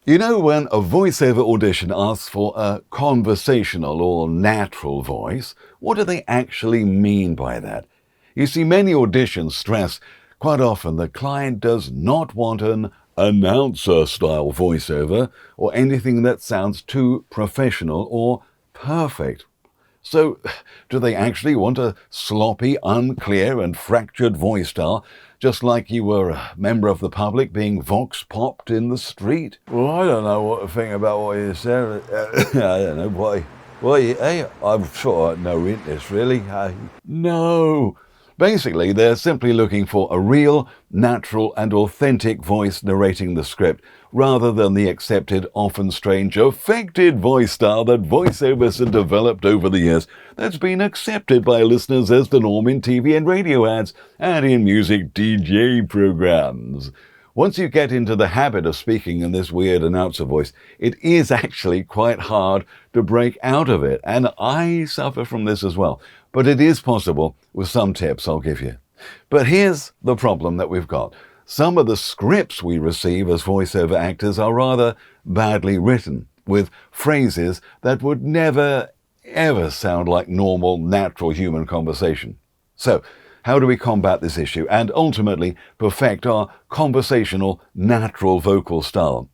You know, when a voiceover audition asks for a conversational or natural voice, what do they actually mean by that? You see, many auditions stress quite often the client does not want an announcer-style voiceover or anything that sounds too professional or perfect. So, do they actually want a sloppy, unclear and fractured voice style, just like you were a member of the public being vox-popped in the street? Well, I don't know what to think about what you said. I don't know why. I've sort of no interest really. No. Basically, they're simply looking for a real, natural and authentic voice narrating the script, rather than the accepted, often strange, affected voice style that voiceovers have developed over the years that's been accepted by listeners as the norm in TV and radio ads and in music DJ programs. Once you get into the habit of speaking in this weird announcer voice, it is actually quite hard to break out of it, and I suffer from this as well. But it is possible with some tips I'll give you. But here's the problem that we've got. Some of the scripts we receive as voiceover actors are rather badly written, with phrases that would never, ever sound like normal, natural human conversation. So, how do we combat this issue and ultimately perfect our conversational, natural vocal style?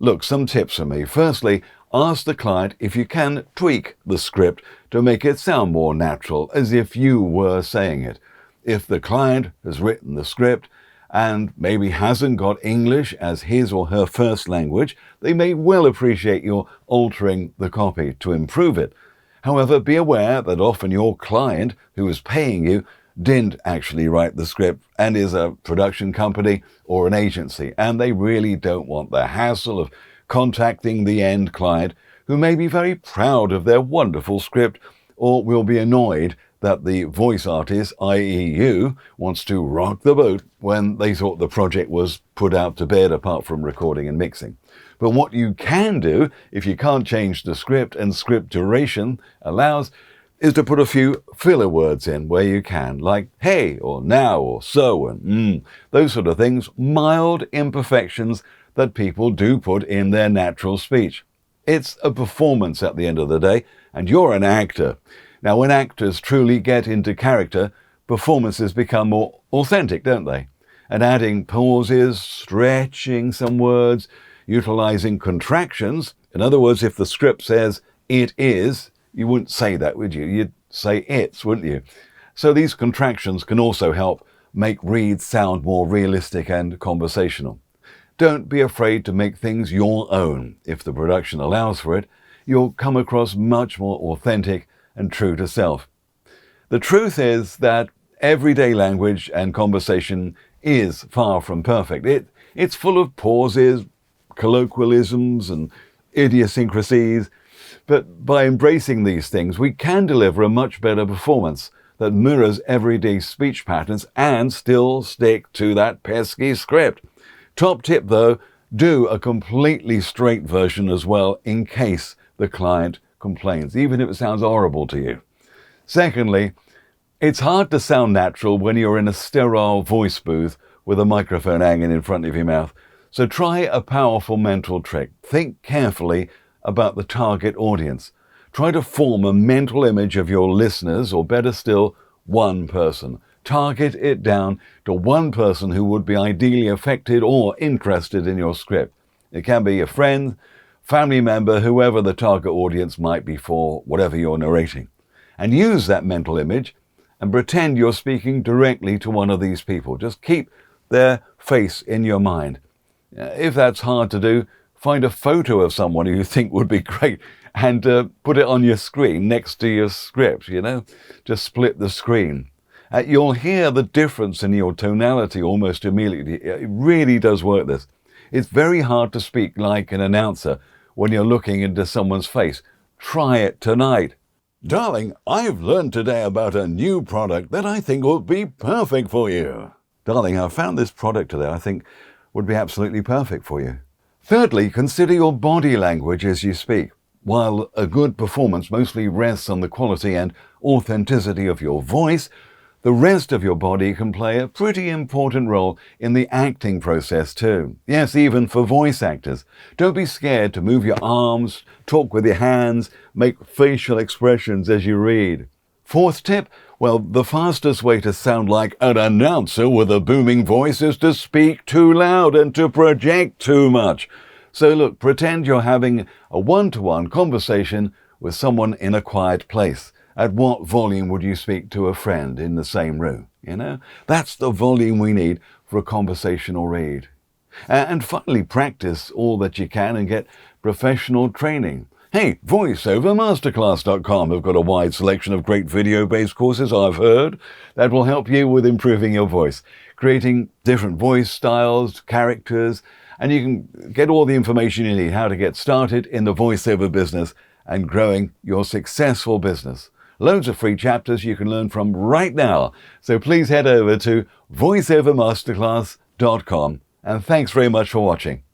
Look, some tips from me. Firstly, ask the client if you can tweak the script to make it sound more natural, as if you were saying it. If the client has written the script and maybe hasn't got English as his or her first language, they may well appreciate your altering the copy to improve it. However, be aware that often your client, who is paying you, didn't actually write the script and is a production company or an agency, and they really don't want the hassle of contacting the end client, who may be very proud of their wonderful script or will be annoyed that the voice artist, i.e. you, wants to rock the boat when they thought the project was put out to bed apart from recording and mixing. But what you can do, if you can't change the script and script duration allows, is to put a few filler words in where you can, like hey, or now, or so, and those sort of things, mild imperfections that people do put in their natural speech. It's a performance at the end of the day, and you're an actor. Now, when actors truly get into character, performances become more authentic, don't they? And adding pauses, stretching some words, utilizing contractions. In other words, if the script says it is, you wouldn't say that, would you? You'd say it's, wouldn't you? So these contractions can also help make reads sound more realistic and conversational. Don't be afraid to make things your own. If the production allows for it, you'll come across much more authentic and true to self. The truth is that everyday language and conversation is far from perfect. It's full of pauses, colloquialisms and idiosyncrasies, but by embracing these things, we can deliver a much better performance that mirrors everyday speech patterns and still stick to that pesky script. Top tip though, do a completely straight version as well in case the client complains, even if it sounds horrible to you. Secondly, it's hard to sound natural when you're in a sterile voice booth with a microphone hanging in front of your mouth. So try a powerful mental trick. Think carefully about the target audience. Try to form a mental image of your listeners, or better still, one person. Target it down to one person who would be ideally affected or interested in your script. It can be a friend, family member, whoever the target audience might be for whatever you're narrating. And use that mental image and pretend you're speaking directly to one of these people. Just keep their face in your mind. If that's hard to do, find a photo of someone who you think would be great and put it on your screen next to your script, Just split the screen. You'll hear the difference in your tonality almost immediately. It really does work, this. It's very hard to speak like an announcer when you're looking into someone's face. Try it tonight. Darling, I've learned today about a new product that I think would be perfect for you. Darling, I found this product today I think would be absolutely perfect for you. Thirdly, consider your body language as you speak. While a good performance mostly rests on the quality and authenticity of your voice, The rest of your body can play a pretty important role in the acting process too. Yes, even for voice actors. Don't be scared to move your arms, talk with your hands, make facial expressions as you read. Fourth tip, well, the fastest way to sound like an announcer with a booming voice is to speak too loud and to project too much. So look, pretend you're having a one-to-one conversation with someone in a quiet place. At what volume would you speak to a friend in the same room? That's the volume we need for a conversational read. And finally, practice all that you can and get professional training. Hey, voiceovermasterclass.com have got a wide selection of great video-based courses, I've heard, that will help you with improving your voice, creating different voice styles, characters, and you can get all the information you need how to get started in the voiceover business and growing your successful business. Loads of free chapters you can learn from right now. So please head over to voiceovermasterclass.com. And thanks very much for watching.